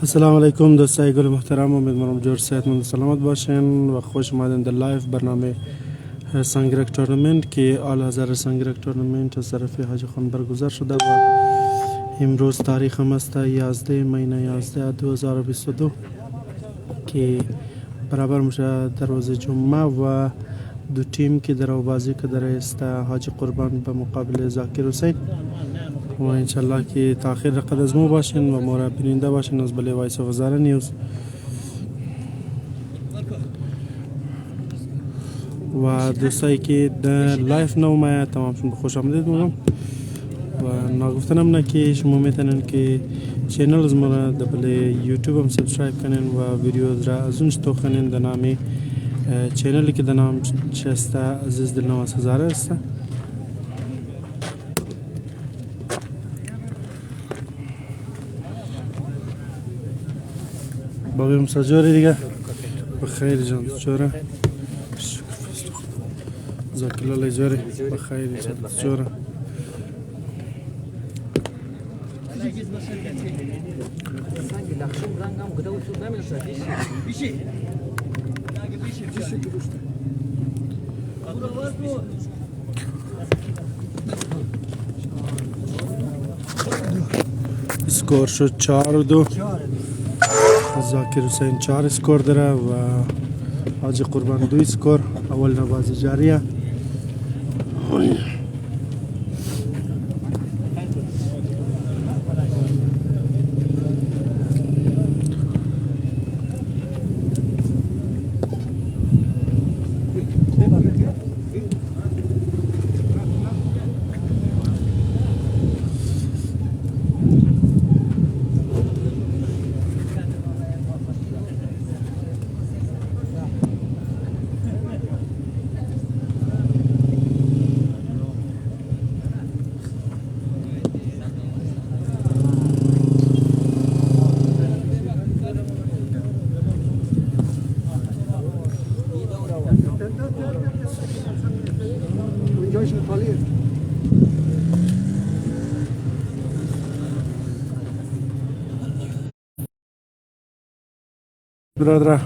السلام علیکم دوستای گل محترم، امیدوارم جور صحتمند و سلامت باشین و خوش اومدین در لایف برنامه سنگرک تورنمنت که آل هزار سنگرک تورنمنت از طرف حاج خان برگزار شده و امروز تاریخ هم است 11 مهینه 11 2022 که برابر میشه در روز جمعه و دو تیم که در بازی که در است حاج قربان به مقابل زاکر حسین و انشالله که تاخیر رقد از مو باشین و ما بیننده باشین از بله وایس و وزاره نیوز و دوستایی که در لایف نومه تمام شون خوش آمدید میگم و ناگفتنم نه که شما میتونین که چینل از ما را در بله یوتیوب هم سبسکرایب کنین و ویدیو را از اونش تو کنین در نامی چینلی که در نام چسته عزیز دلنواز هزاره است بابیم سجوری دیگه بخیر جان چوره زاکلاله جوری بخیر جان چوره اسکور شد 4-2 زاکر حسین 4 اسکور داره و حاج قربان 2 اسکور. اول نباز جاریه برادر.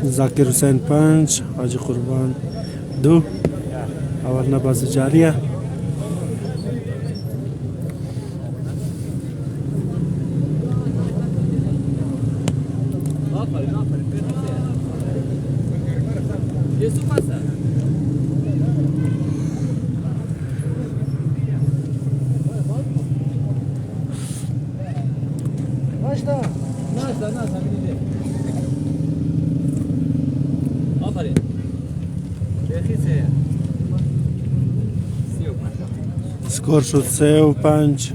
زاکر حسین 5 حاج قربان 2 اول نباز جاریه سکور شد 3-5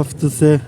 haftası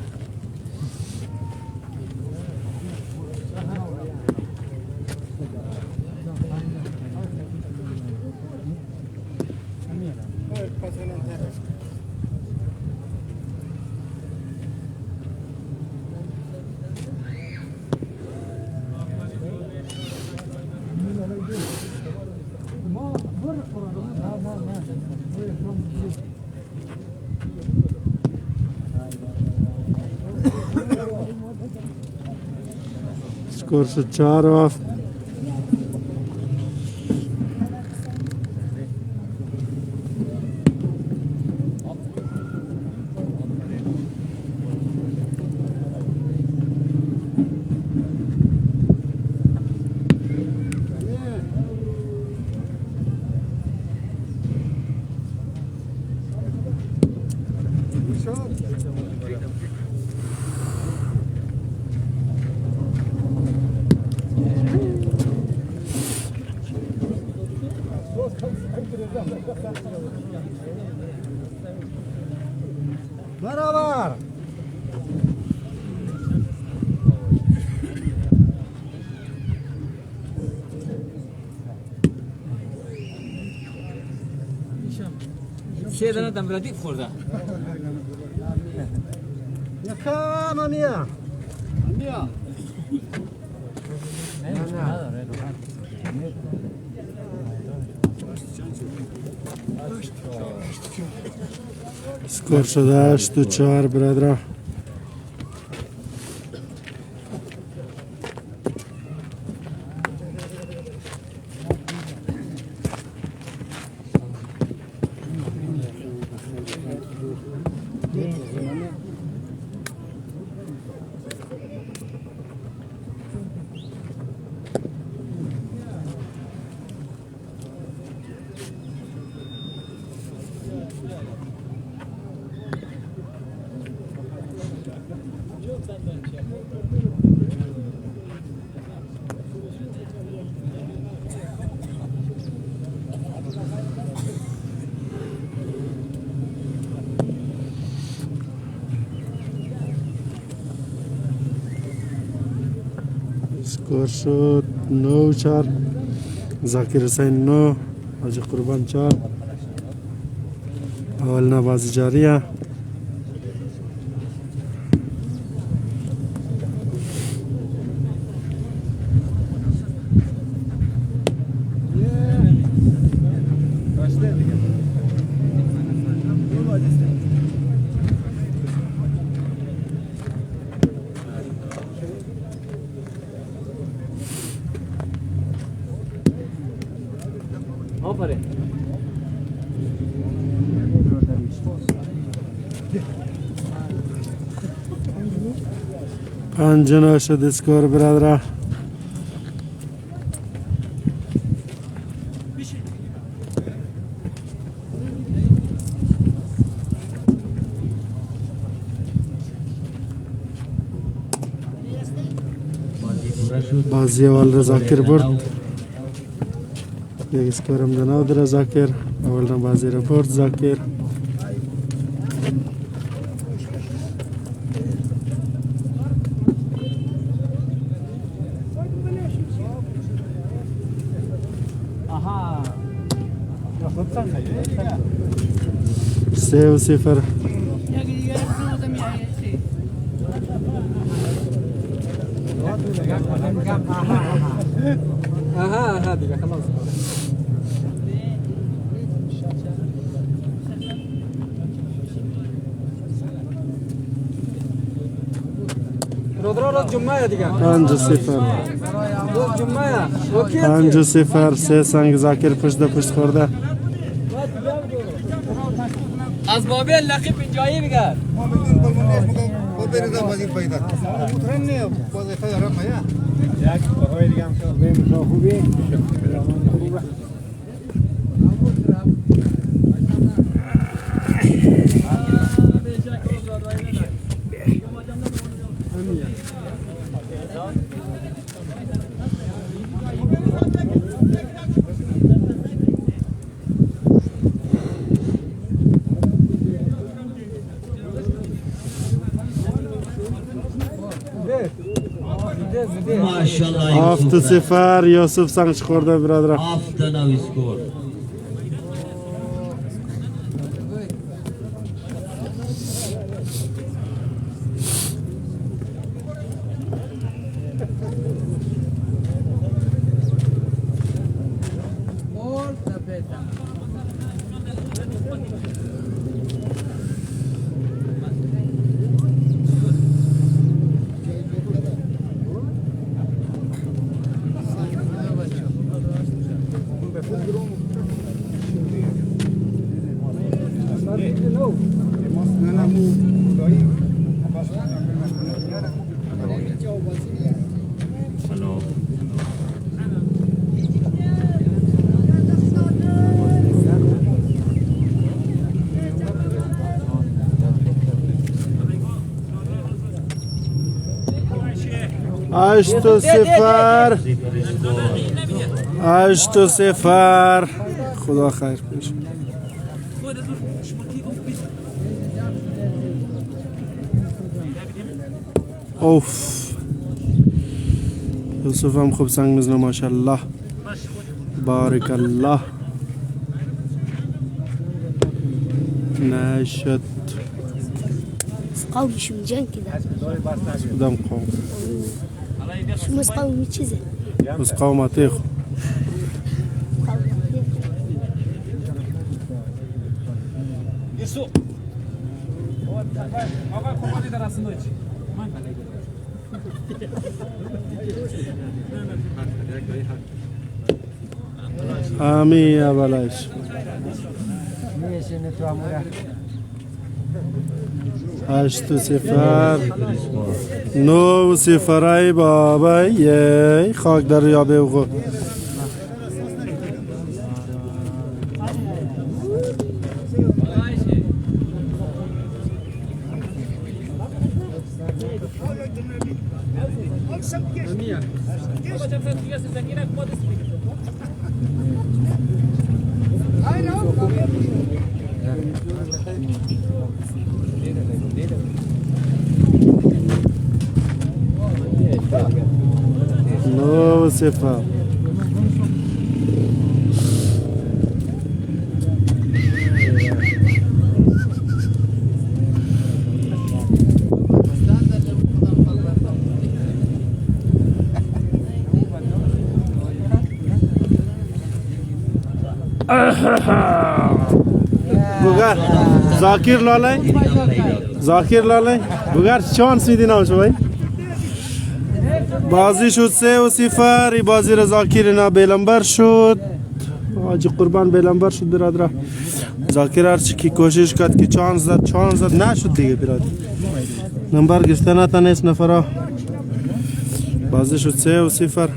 skor šut 4 برابر. سه دانه دمبلادی خورده. یکم امیا. امیا. سکور شده 8-4 برادران. سکور شد 9-4. زاکر حسین 9 حاجی قربان 4. اول بازی جاریه. آفرین. 5 شد سکور برادران. بازی اول را زاکر برد. یک سکورم دنو در زاکر. اول را بازی را برد زاکر. آها. 3-0. آها دیگه خلاص. روز جمعه دیگه. 5-0. روز جمعه. 5-0. 3 سنگ زاکر پشت پشت خورده. از بابی لقب اینجایی بگرد. ما بدون با بریدم وزیر پیدا. مطرنی وظیفه دارم یا. یک برای دیگه هم شد. خوبی. ماشاءالله 7-0. یوسف سنگ خورده برادر. 7 نو سکور. هشت و صفر. 8-0. خدا خیر پیش. اوف یوسف هم خوب سنگ میزنه ماشاءالله بارک الله نشد قومي شو جن كذا قدام قوم شو مس قومي كذا بس قوم اطيخ Isso. Agora como pode dar essa noite? آمی یا بلاش هشت صفر نو صفرای بابا یه خاک در یابه و نو صفر بگر زاکر لالای زاکر لالای بگر شانس میدی نامشو بای بازی شد 3-0 ای بازی را زاکر نا بیلنبر شد آجی قربان بیلنبر شد برادر زاکر هرچی که کوشش کرد که چانس زد نشد دیگه برادر نمبر گرفتن نتانست نیست نفرا بازی شد 3-0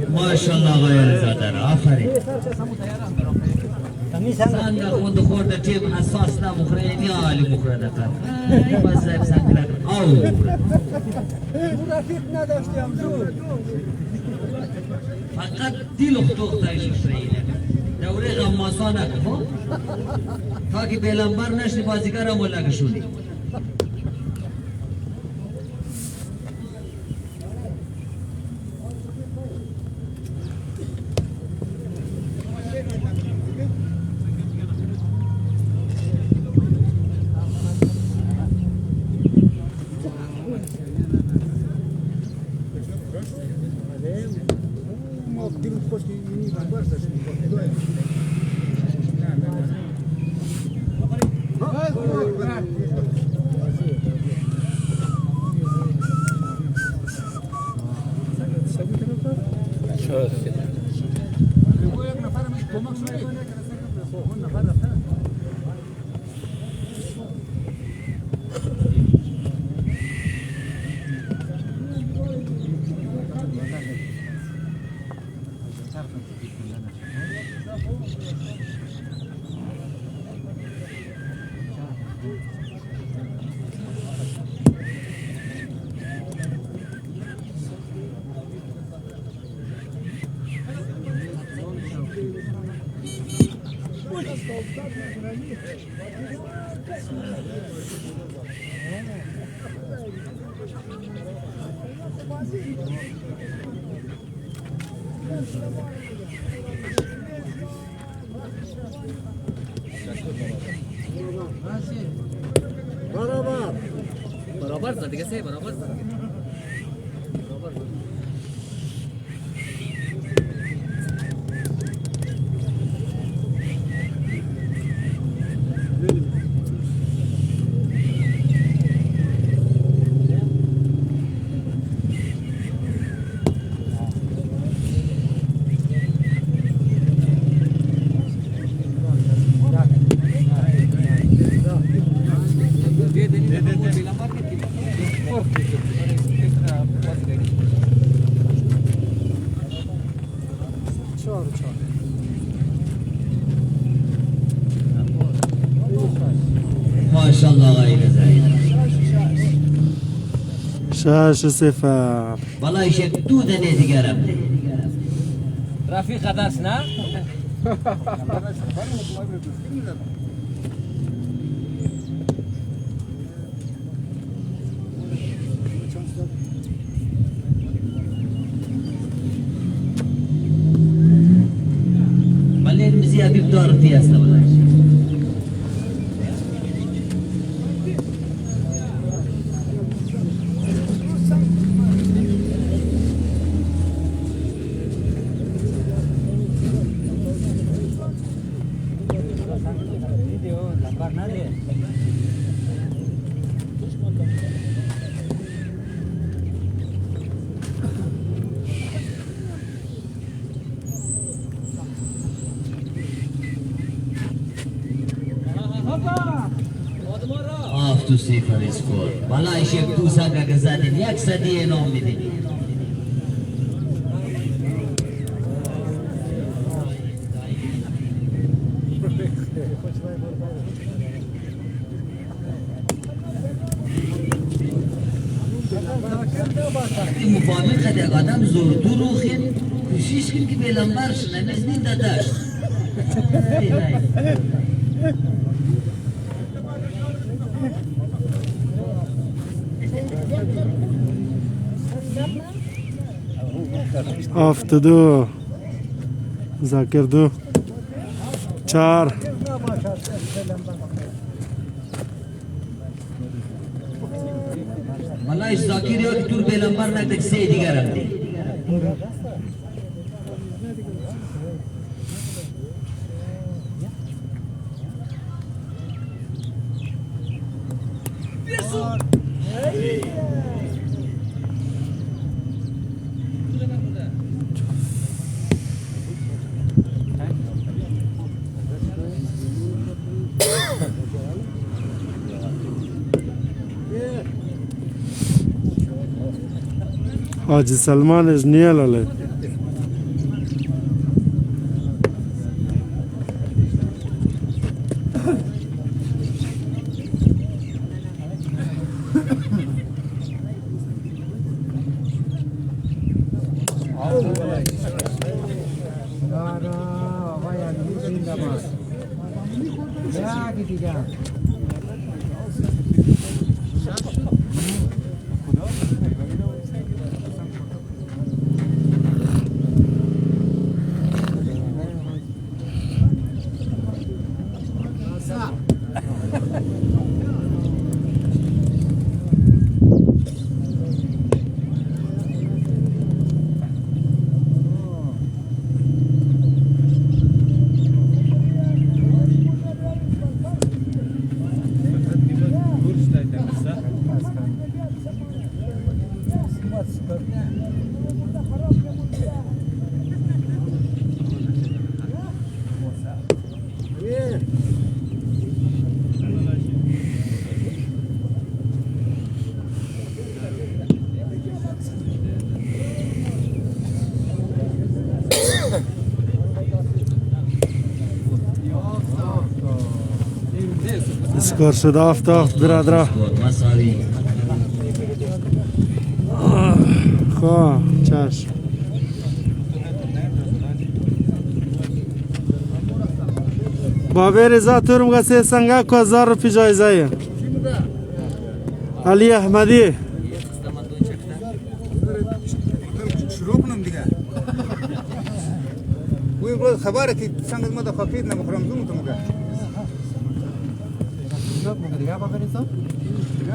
ماشاءالله غیر زدن آفرین سنگ خود خورده تیم حساس نمخوره اینی عالی مخوره دکن این بزرگ سنگ رکن او رفیق نداشتیم زور فقط دیل اختوخ تایش اسرائیل دوره غماسا نکن تا که بیلنبر نشتی بازیگر هم ولا کشونی برابر زد دیگه سه برابر زد 6-0. والله شک دو دنه دیگرم ده رفیق دست نه؟ ولی مزی ابی دارتی است والله آف تو صفر اسکور والله شک دو سنگا که زدین یک صدی نام میدین وقتی مفاهمه خد یک آدم زور دو روخین کوشش کن که بیلنبر شنه نزدین داداشت هفت دو ذاکر دو 4. والله زاکر یا که تور بیلنبر نکتک سه دیگرم دی حاجی سلمان از نیل علی اسکور شده 7 برادر مساوی خواه چشم بابی رضا تورم گسه سنگه که 1000 روپی جایزه علی احمدی شروع کنم دیگه وی روز خبره که سنگ ما خفید نمخرم زوم تو مگه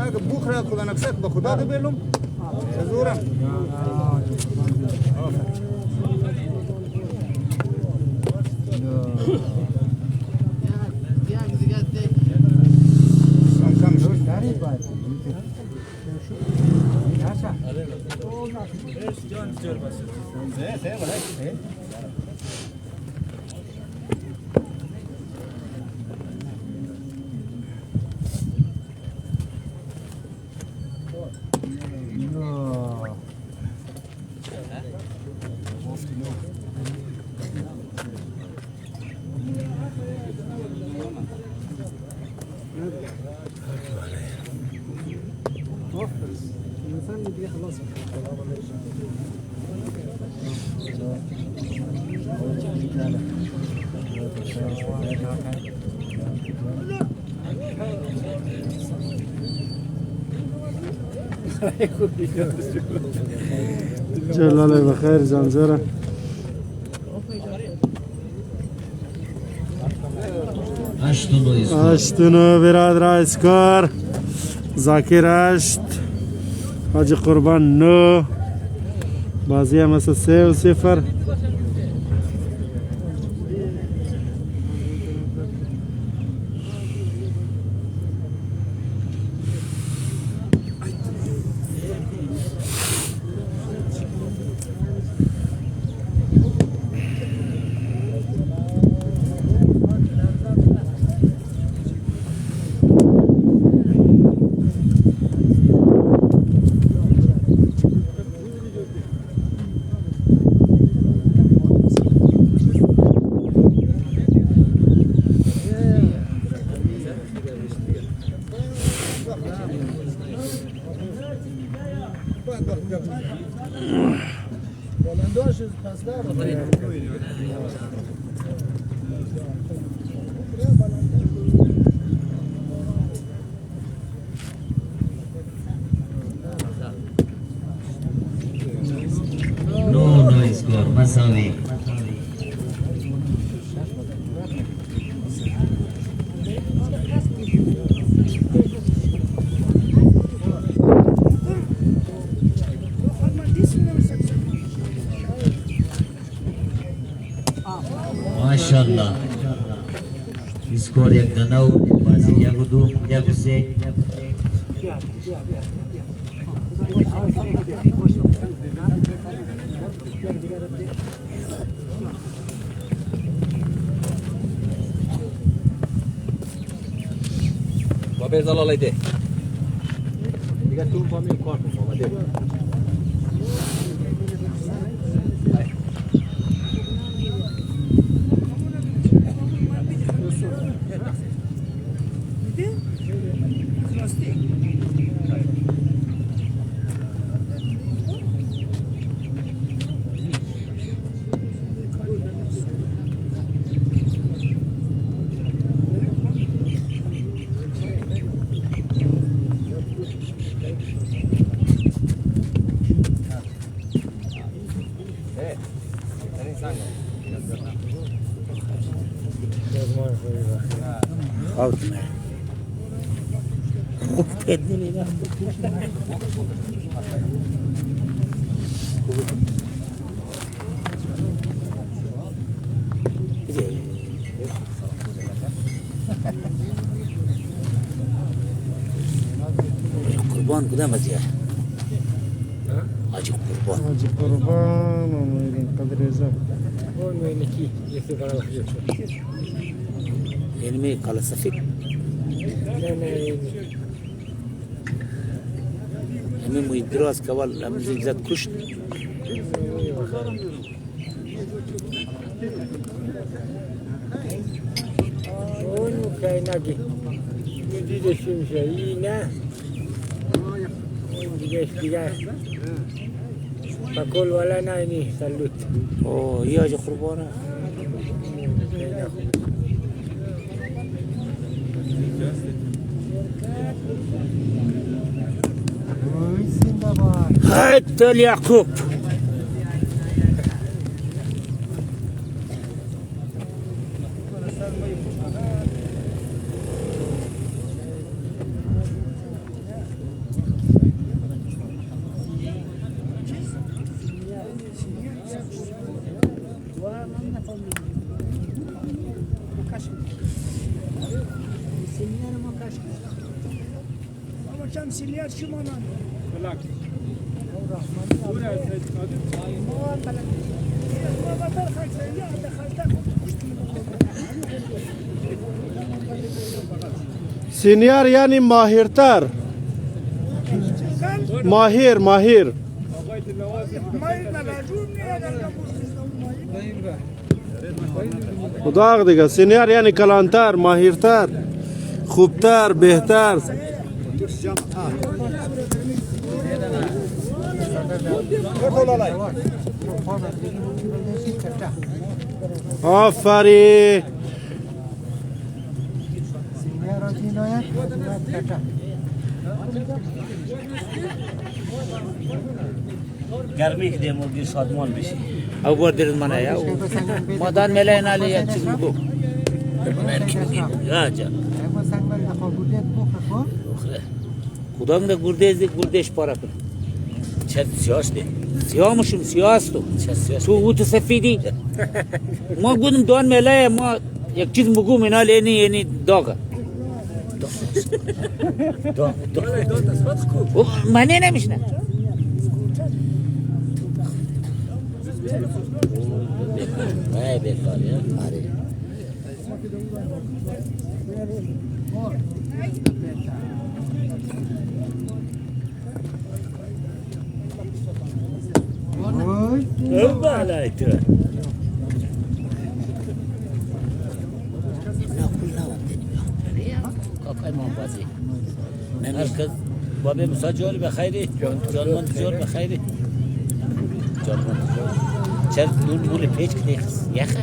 نه که بخره خدا نکسد با خدا ده بیلم زورم کم شد جلاله بخیر زنجره اشتونو برادر اسکار زاکر 8 حاجی قربان 9 بازی هم مثل 3-0 No score, مساوی. ماشاءالله اسکور یک دنو بازی یک دو یک سه بابا زلال ایده دیگه تو فامیل کار اومده قربان کدام ازیه حاجی قربان حاجی قربان امیدین قدر ازم اون وینکی یکی برای خیلی علمی قال سفید نه علمی موی دراز کول امزی زد کشت اونو که نگی دیدش میشه این نه اون دیگه فکل ولا نه نی سلوت اوه یه حاجی قربانه حتى اليعقوب سینیار یعنی ماهرتر ماهر خدا دیگه سینیار یعنی کلانتر ماهرتر خوبتر بهتر آفرین. گرمی که دیمو گیر شادمان بشی او بردرد منه یا مادان مله نالی یک چیز بگو یا جا کدام ده گردهش پارا کن چه سیاس ده سیامشم سیاس تو او تو سفیدی ما گودم دوان مله ما یک چیز بگو منال اینی داغه منه نمیشنه نه بیکار یا آره بالای تو کاکای ما بازی هرکس بابی مساج جول بخیری جانمان جول بخیری جانمان چرا مول پیچ کدی یخه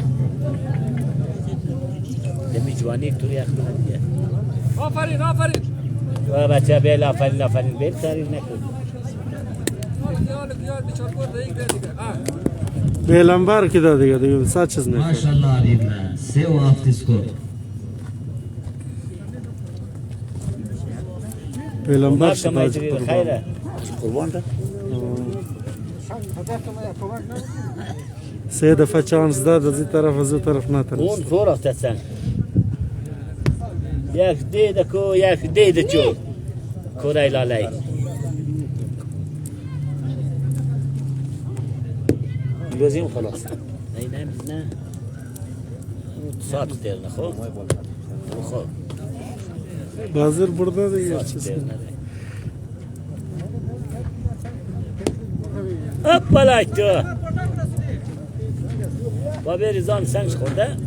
دمی جوانی تو یخ آفرین و بچه بیل آفرین بیل تعریف نکن بیلنبر که داد دیگه سه چیز نکن. ماشاءالله علیه 3 و 7 اسکور بیلنبر شما شد جوری خیره قربان ده 3 دفعه چانس داد از این طرف از اون طرف نتونست. اون زور افتادن یک دیده کو یک دیده چو کورای لالای لازم خلاص نه ساعت دیر نخو خو بازر برده دیگه ساعت چیز دیر کنه. نده اپلای تو بابی ریزان سنج خورده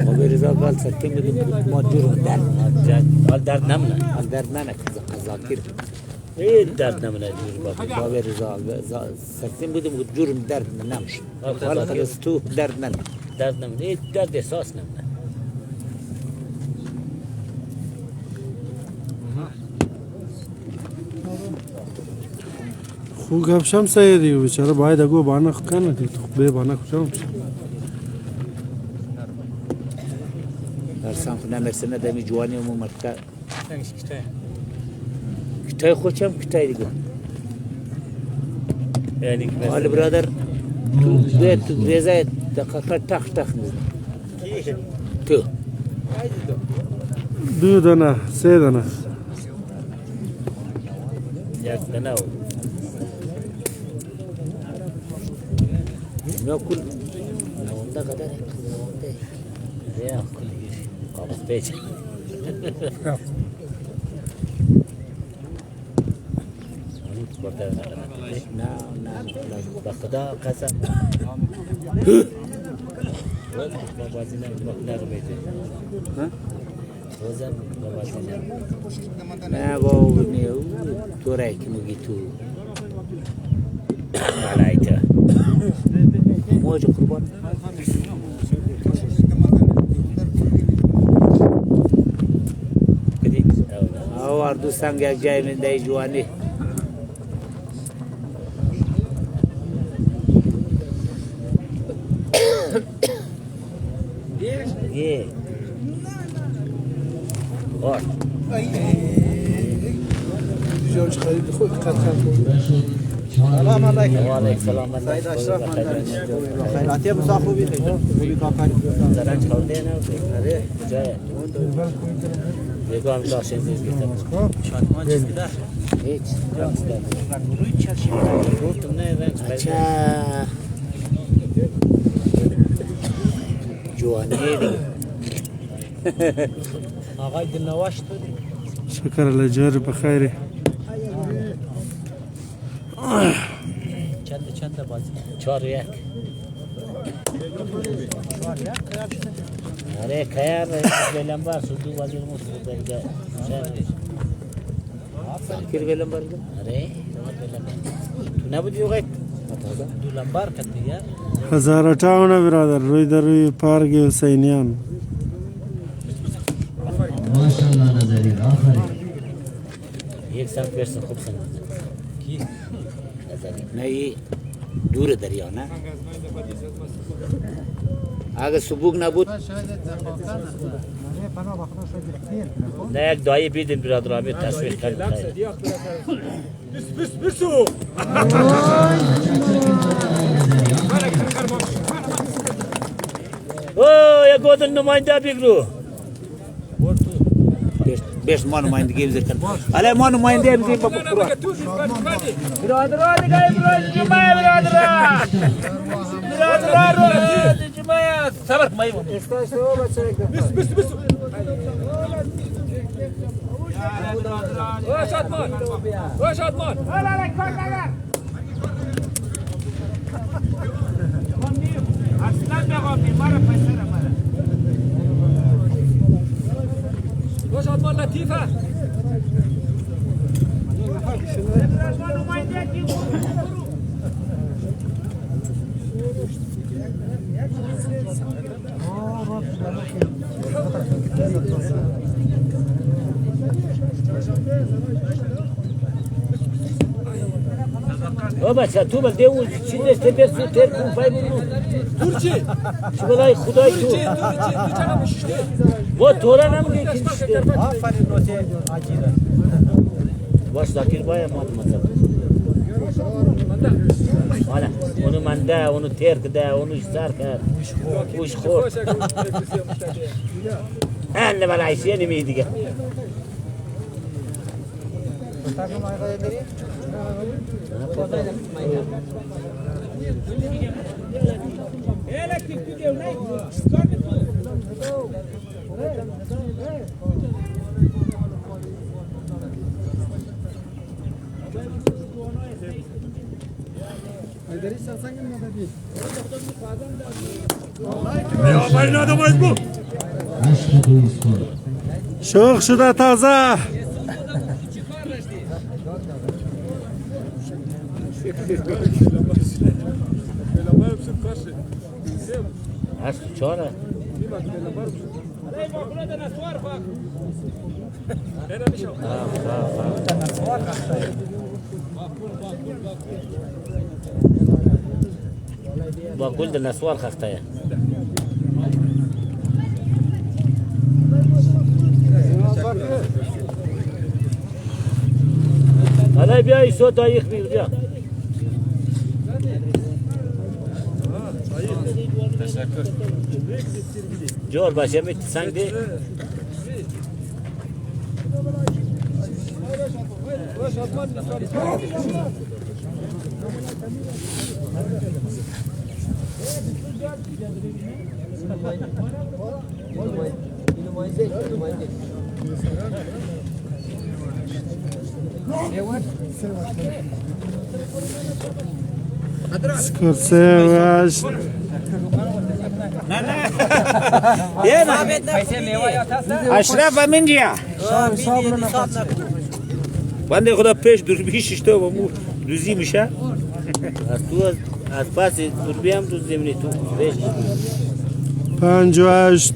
بابی ریزان قال سکیم بدیم ما جور درد نمونه درد نمونه زاکر این درد نمونه جور بابی ریزان سکیم بدیم جورم درد نمش حالا خلاص تو درد نمونه این درد احساس نمونه خوب گپشم سیدی بیچاره باید اگو بانه کنه دیگه تو به بانه کجا میشه. در سمت نمرسنه دمی جوانی و مرکه کتای خوشم کتای دیگه یعنی حال برادر تو ریزه دقیقه تخ میزنه تو 2 دانه 3 دانه یک دنه نه کل نونده قدر یا کلی قابض پیچ نه به خدا قسم بازی نمیده روزم بازی نه بابا نیو تو رای که میگی تو ملایتا موج قربان کدی او اردو سنگ یک جای من دی جوانی یه آر جورج خرید خود قد سلام علیکم. و علیکم سلام. سعید اشرف من خیراتی مساف خوبی خوبی کاکاری درنج خورده نه آره جای بیگم داشتن دیگه شادمان چیزی دار هیچ روی چرشی گفتم نه رنج پیدا جوانی دیگه آقای دلنواش تو شکر الله جار بخیری. چند بازی 4-1 آره کیار بیلنبر سو دو بازی مست دیگه زاکر بلنبر بود؟ آره تو نبودی وقت؟ دو لنبر کردی یا؟ هزار تاونه برادر روی در روی پارک حسینیان. ماشاءالله نظری آفرین. یک سال پیش خوب سن. کی؟ نه دور دریا نه. اگه سبوک نبود نه یک دایی بیدیم برادر آبی تشویق کرد بسو اوه یک گودن نماینده بگرو بیشت ما نمایندگی بزر کرد علی ما نماینده بزر بابا برادر دیگه برادر جمعه برادر جمعه صبر کمایی بسو واش عدمان واش عدمان لطيفه او بچه تو بل دیو چی دسته برسو تر کن فای بگو ترچی چی بلای خدای تو و تورا نمیگه که نشته آفرین نوته آجیره. باش زاکر باید ما مطلب حالا اونو منده اونو تر کده اونو سر کرد اوش خورد انه بلایشیه نمیه دیگه شوخ شده تازه. هست چاره با گل در نسوار خخته حالا بیا ایسو تایخ بیر بیا جور باشه میت سنگ دی سکرسه واش اشرف من جیا بنده خدا پیش دوربیشش تو و مو دوزی میشه از تو از پس دوربی هم تو زمینی تو پیش 58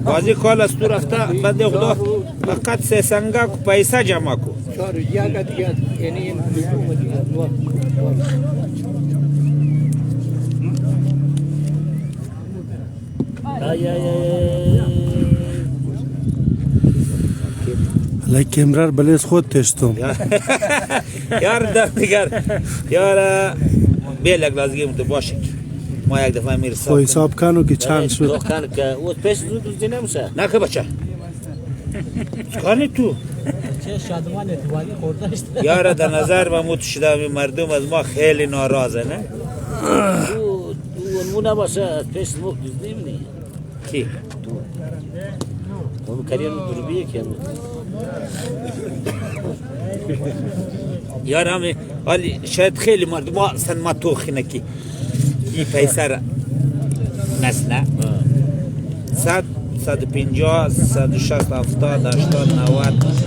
بازی کال از تو رفته بنده خدا فقط سه سنگا پیسه جمع کو لکه امرار بلیز خود تشتم یار دفتگر یار بیلک لازگیم تو باشه ما یک دفعه میرسم خو حساب کنو که چند شد تو کن که او پیش زود دوزی نمیشه نه که بچه کاری تو چه شادمان اتوانی خورده است. یار در نظر و متشدم مردم از ما خیلی ناراضه نه تو اون نباشه از پیش موک دوز نمیدی کی تو اون کریم دوربیه که یار همه حالی شاید خیلی مردم ما سن ما توخی نکی این پیسه را نسنه 150 160 70 80 90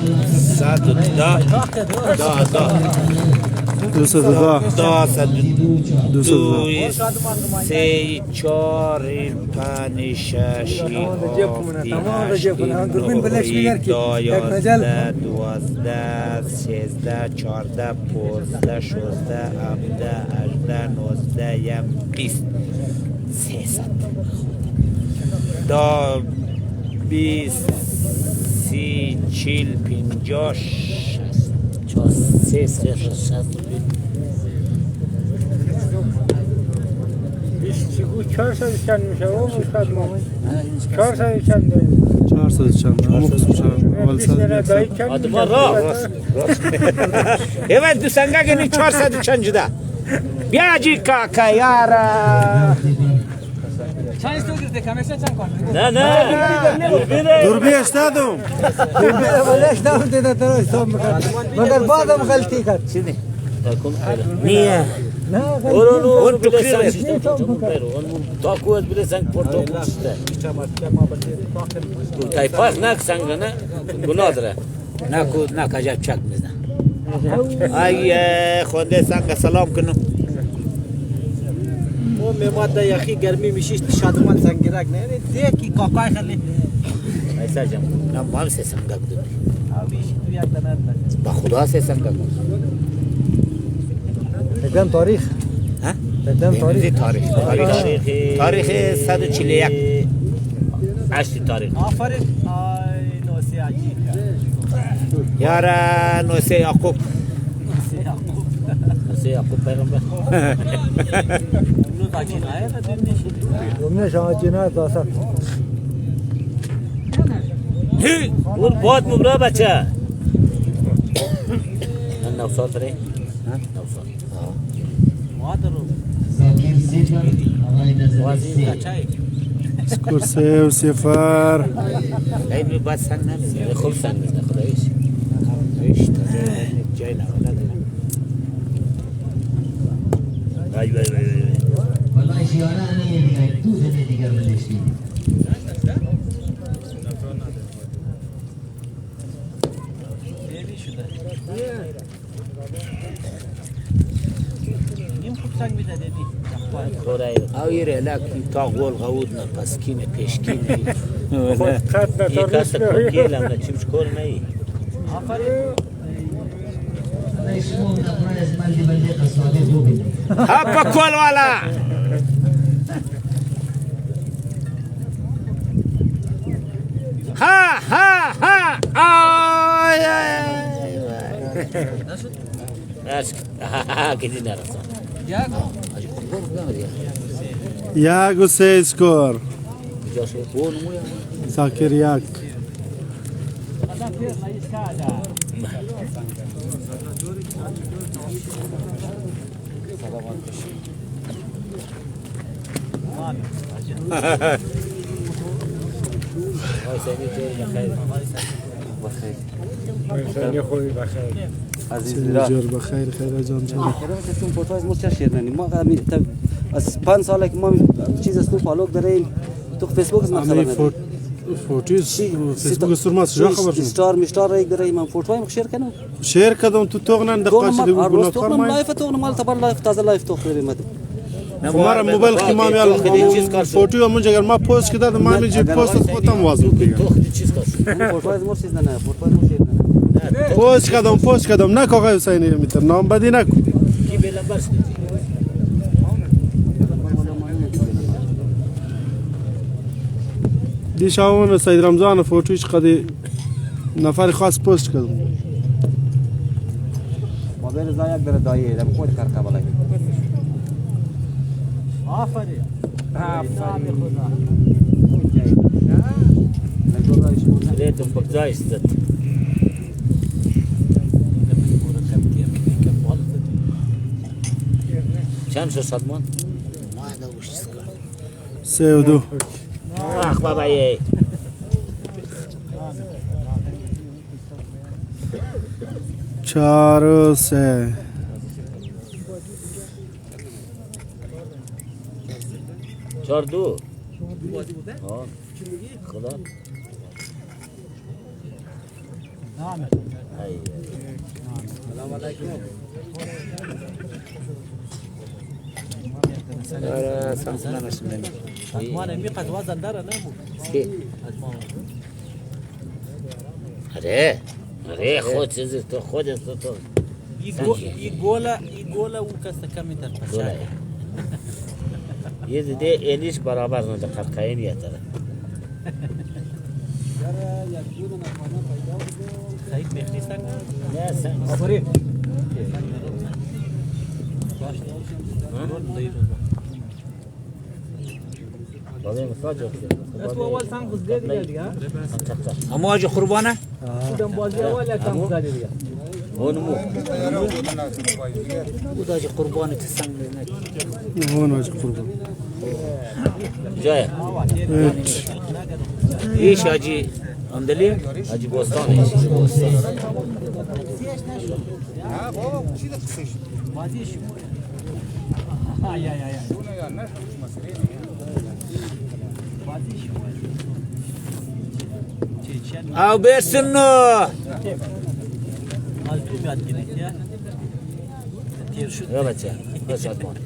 110 2 3 4 5 6 11 12 13 14 15 16 17 18 19 20 300 دا 20 30 40 50 60 360 400 چند میشه و مشکل ما 400 چند 400 چند همون قسم چند اول دایی چند آدما راست ایوان دو سنگه گنی 400 چند جده بیا جی کاکا یارا چند استو گرفته کمشه چند کن نه دوربینش دادم ولیش نام دیده تو حساب میکرد مگر بعدم غلطی کرد چیدی نیه اون تکلیف اون تاکوز بله سنگ پورتو پوسته تایپاس نه سنگ نه گناه داره نه کجا چک میزنه ای خونده سنگ سلام کنم او میماده یخی گرمی میشیش شادمان سنگیرک نه دیگه کی کاکای خلی ایسا جم نه مال سه سنگ بود آبیش تو یک دنه با خدا سه سنگ بود بگم تاریخ ها بگم تاریخ 141 8 تاریخ آفرین آی نوسی عجیب یارا نوسی یعقوب نوسی یعقوب پیغمبر نو تا جنایه تا دنیشی دومنه شما جنایت داست اون باد مبرا بچه نوسات ری نوسات مادرو زاکر صفر آقای نظر وازی سه کچای سکور 3 و 0 خیلی بد سنگ نمیزنه خوب سنگ میزنه خداییش ایش جای نوانه وای والله شیاره انه دیگر دو زنه دیگر بلشتی بیبی شده نیم خوب سنگ میده دیدی خورای او یه لکی تا گل غود نه پسکین پیشکین خط یه کاست کوکیل هم نه چیمش کور نهی آفرین اسمه من أفراد اسمه اللي بلغ الصادق دوبي هپا کول والا ها آی اشک کدی نرسان یک و 3 سکور زاکر یک انسانی خوبی بخیر جور بخیر خیر جان جان تون فوتوز مو شیرنی ما از 5 ساله که ما چیز است تو فالو داریم تو فیسبوک ما امی خبر فوتوز فیسبوک سرماس جا خبر ستار مشتار یک داریم من فوتوی شیر کنم شیر کدام تو توغنن دقیقه دیگه گناه کار تو مای لایف تو مال تبر لایف تازه لایف تو خیلی مد हमारा मोबाइल की माम यार फोटो मुझे अगर मैं पोस्ट किया तो मामी जी पोस्ट खत्म वाज فوتوی مو چیز نه فوتوی مو شیر نه पोस्ट कदम ना कोगा हुसैन मित्र नाम बदी ना کی بلا بس دي شاون سيد رمضان فوتوش قدي نفر خاص پست کردم موبایل زایا یک در دایه دم خود کار کابل آفرین ليتم بقزاي استت كم شو صدمان؟ ما هذا وش سكر 32 اخ بابا يي چار سه چهار دو خدا نعم ای آره سلام نشم ادمان میقد وزن داره نمو کی آره خود چیزی تو خودت تو این گوله او کس کمی در پشت یه دیده اینیش برابر نه دقت کاین یه تره سعید میخنی سنگ نه سنگ آفرین بابا مساج تو اول سنگ بزده دیگه اما آج قربانه بودم بازی اول یک سنگ بزده دیگه هونمو بود آج قربانه تسنگ نه هون واجه قربان جای ایش آجی اندلی آجی بوستان ایش بوستان ها بابا چی دخسش بازی شما آی آی آی اون یا نه مسئله بازی شما چه او برسنو حال تو میاد گیره تیر شد یا بچه بس ادمان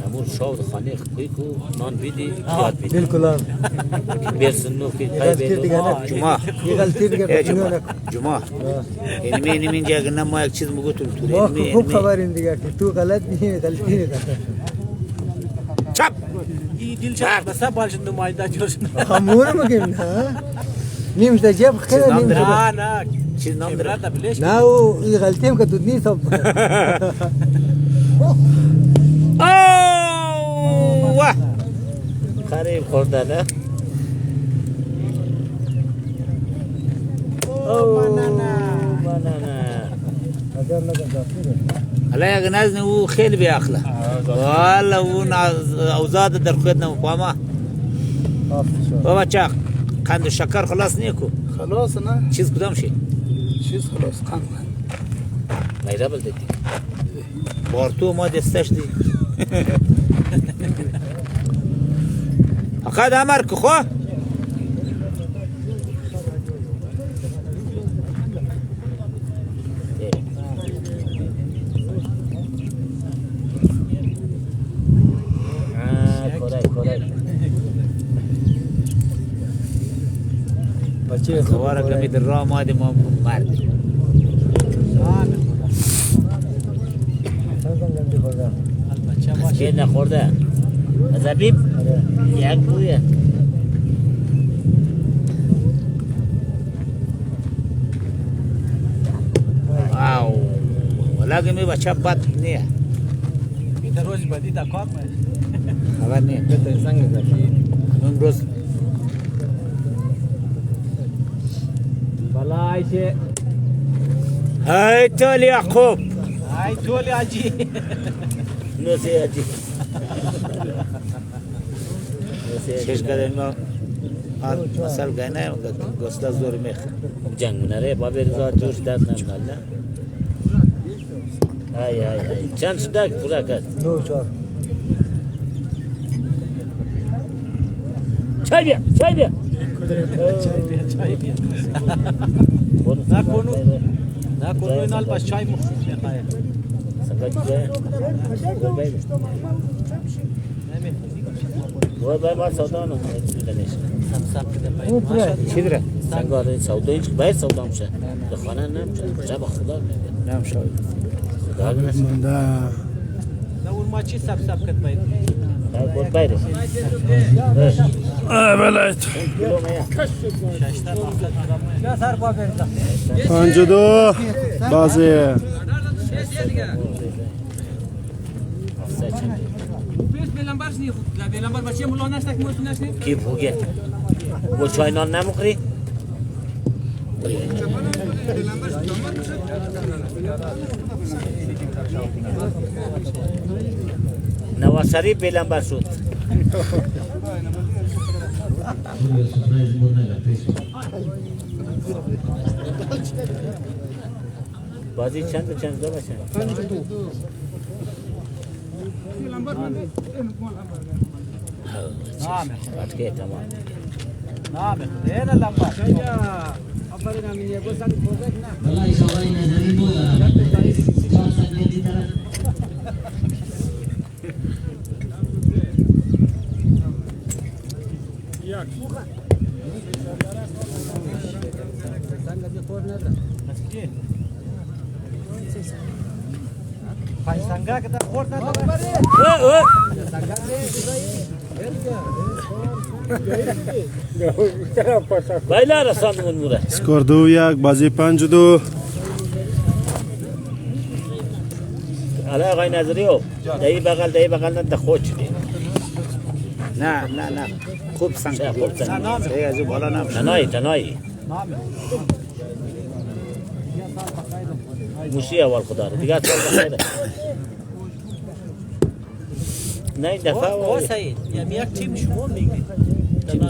همون شاود خانه کویکو نان بیدی یاد بیدی بالکل برسنو که پای بیدو جمعه یه غلطی دیگه جمعه اینمی جاگ ما یک چیز مگو تو خوب خبرین دیگه که تو غلط نیه غلطی نیه چپ این دل چپ بس بالش نمایده جوش همون مگیم نه نیمش در جیب خیلی نیمش نه نه چیز نام داره برات بلش نه او این غلطی هم که تو نیست واه خریب خورده نه بانانا حالا یک نزنه او خیلی بیاخله والا اون اوزاد در خود نمفهمه بابا چاق قند و شکر خلاص نیکو خلاص نه چیز کدام شی چیز خلاص قند میره بل دیدی بارتو ما دستش دی اقاد امر که خواه بچه خواره کمی در راه ماده ما مرد که نخورده زبیب یک بویه واو ولی می بچه بد نیه در روز بعدی تا کار خبر نیه اون روز بلایشه های تول یعقوب ای تولی آجی نوسی اجی شش قدر ما مثال گناه گسته زور میخ جنگ نره بابی رضا جوش داد نمیدال نه ای چند شده پورا کرد نو چار چای بیا چای بیا نکنو نال باش چای میخواه سنگاج جای وای بای مار سودا نو دنیش چی داره سنگار سودا هیچ باید سودا میشه دخانه نمیشه جب خدا نمیشه خدا نمیشه منده نه اون ما چی سب کت باید بود باید بلایت کیلو میا یا سر با برزا 52 بازی پیش بیلنبر نی خود بیلنبر بچه مولا نشتک موت نشنی کی بوگه و چای نان نمیخوری نواسری بیلنبر شد بازی چند دو باشه نعم اتکه تمام نعم این لمبا والله شوای نظری مو چهار سنگه دی طرف پنج سنگه که در خورد نداره بایلا رساندمون موره اسکور 2-1 بازی 5-2. حالا آقای نظریو دایی بغل نه خود شدی نه خوب سنگ خوب سنگ از بالا تنایی موشی اول خدا رو دیگه سال بخیره نه این دفعه او سعید یک تیم شما میگید تیم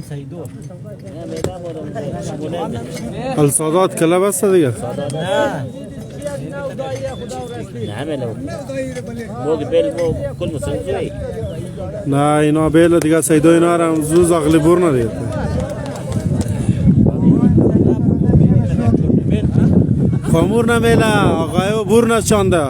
سعیدو السادات کلب است دیگه. نه نعمله موقع بیل مو کل مسلم نه اینا بیل دیگه سیدو اینا هم زوز اغلی بور ندید. خامور نمیله آقایو بور نشانده.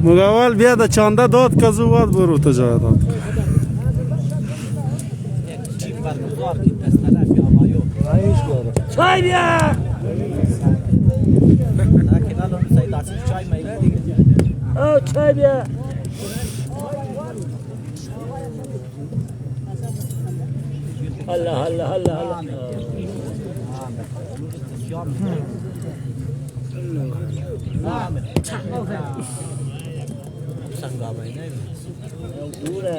مگاول بیا ده چانده داد که زواد برو تجا داد. تیم برگزار کی دست طرف یا مایو چای بیا لكن الان سعید آصف چای میگه دیگه او چای بیا هلا سنگا باید دوره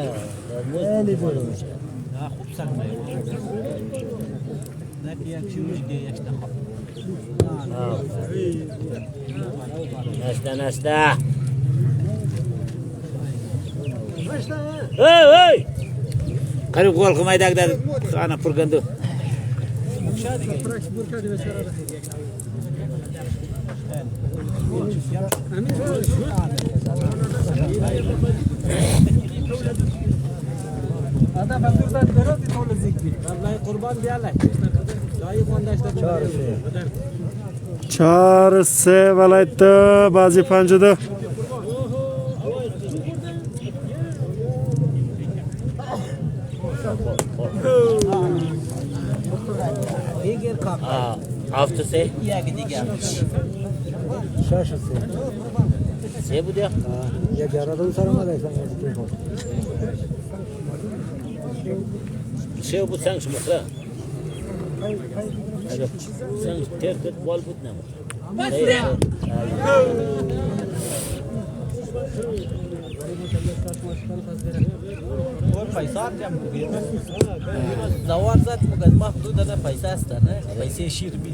نه خوب سنگ باید نه یک شوش که یک نشته ای قریب گل خمای دک در خانه پرگندو چهار سه ولایت بازی 5-2. After say یک دیگه سه بوده سه بود سنگ شما خلا سنگ تر بال بود نمو اور پیسہ هم بگیر زوار زد مگه ما حدود نه پیسه است نه پیسه شیر بی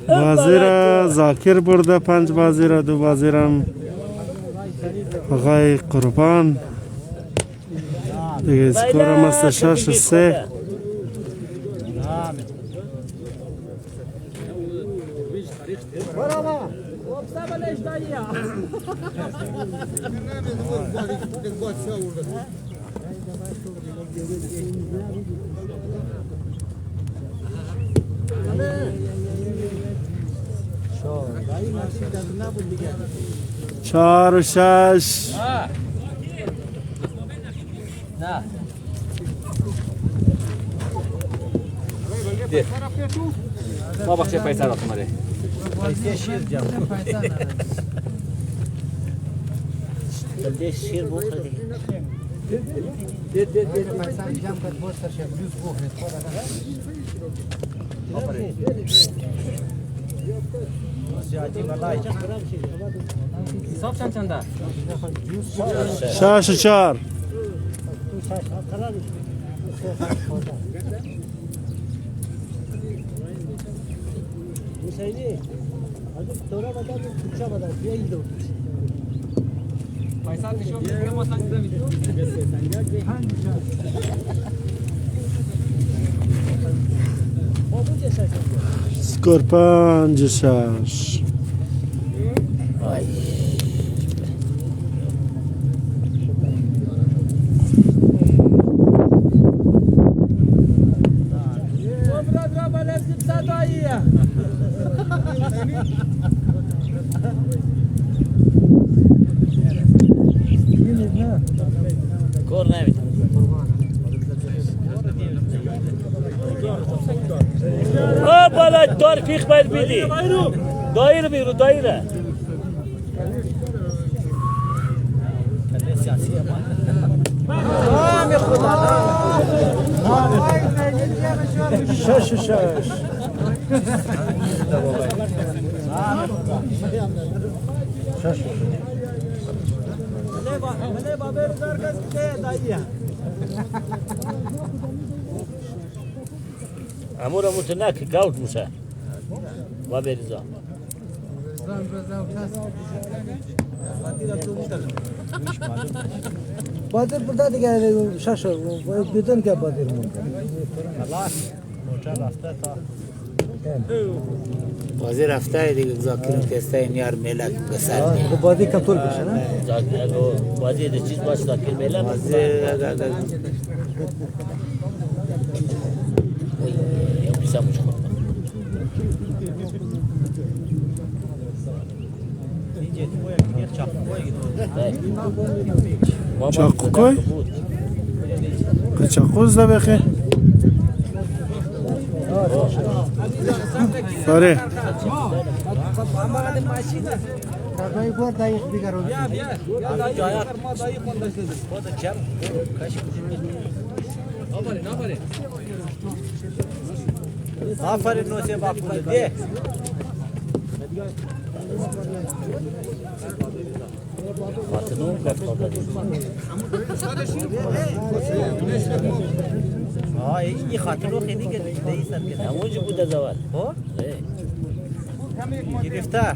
بازی زاکر برده 5 بازی را 2 بازی هم آقای قربان دیگه اسکور هم است 6-3. چهار و 6 نه ما بخشه پیسه را کماره پیسه شیر جمع ده شیر بخوره حساب چند چنده 6 و 4 6 سکور 5-6. کار نمیده. بالا دار پیخ باید بیدی. دایره بیرو دایره. شش. امورا متنک گاوت موشه و بریزا بادر بوده دیگه شش بدون که بادر مونده بازی رفته دیگه زاکرم تسته این یار ملک بسر میاد بادی کنترل بشه نه بازی ده چیز باشه زاکر ملک بازی یا پیسا مش خورد چاقو کوی؟ چاقو زده بخی؟ آره کاربایی بار دایق دیگر رو آفرین نوشه باقوله ده خاطنون کار کرده این خاطرو خیلی که دیگه سر که همونجا بوده زوال گرفته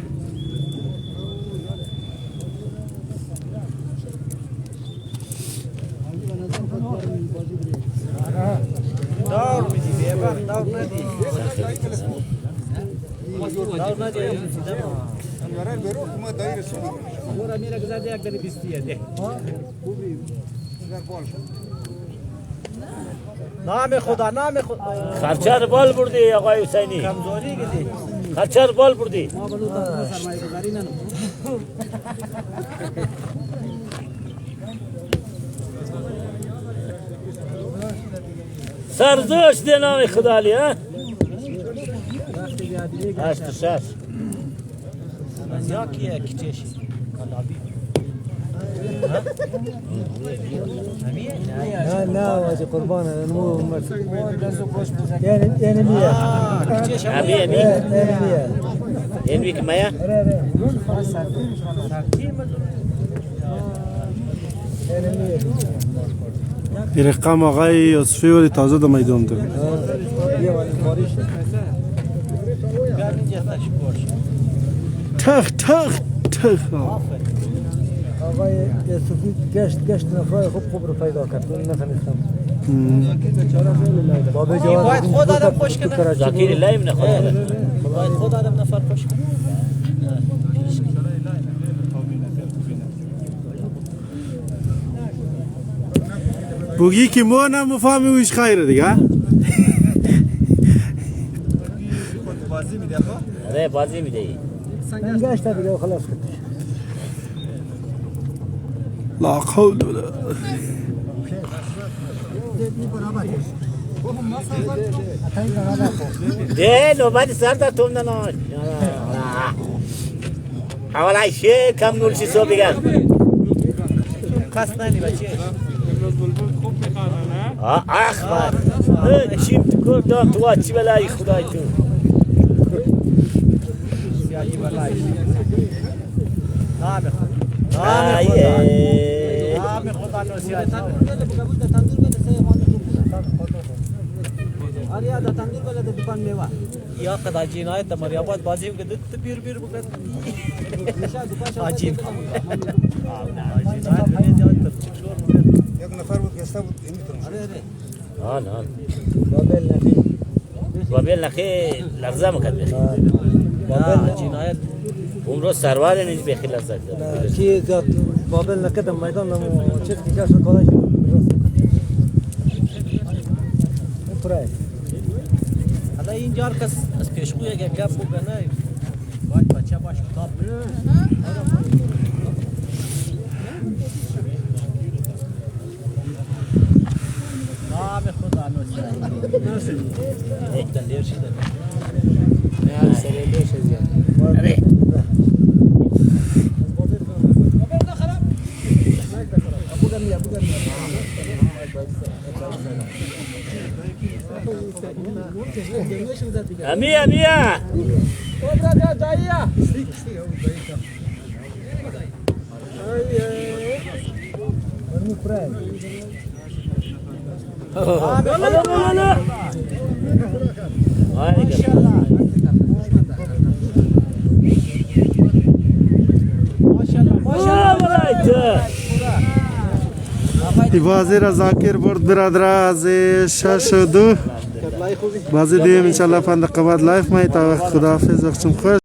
دار میدی بیبخ دار ندی دار ندی یاران برو ما دایر سو برو میره گذر یک دری بیستیه ده نام خدا نام خدا خرچه بال بردی آقای حسینی کمزوری گدی خرچه بال بردی ما بلو تا سرمایه گذاری ننو سرزوش ده نام خدا لی ها 8-6 یا کیه کچشی کلابی نه نه واجه قربانه نمو یعنی میه امی میه اینوی که میا این رقم آقای یوسفی ولی تازه در میدان ده تخ آقای یوسفی گشت نفرای خوب رو پیدا کرد اون نفهمیدم بابا جواد باید خود آدم خوش کنه زاکیر لایم نخواد باید خود آدم نفر خوش کنه بگی که ما نمفهمی ویش خیره دیگه بازی میده خب آره بازی میده من گشت دیگه خلاص کرد لا قول ولا ده نوبت سر در توم نناش اول ایشه کم نولشی صبح بگن قصد ننی بچه اخبار چیم تو کردم تو چی بلایی خدای تو نام خدا نوسیات آریا دا تنگیر بالا دا دکان میوه یا قدا جنایت در مریاباد بازی هم که دت بیر بکن آجین یک نفر بود گسته بود اینطور آن بابل نخی بابل نخی لرزه مکد بخی بابل جنایت اون روز سروار نیز بخی لرزه کد کی زیاد بابل نکدم میدان نمو چیز که کاش کلاش پرای حالا اینجا کس از پیشگوی اگه گپ بکنه باید بچه باش کتاب نام خدا نوشته یک دلیر شده نه سری لیش زیاد اره امیا برمی پرای بازی را زاکر برد برادر از 6-2 بازی دیم انشالله فند قباد لایف می تا وقت خداحافظ وقتم خوش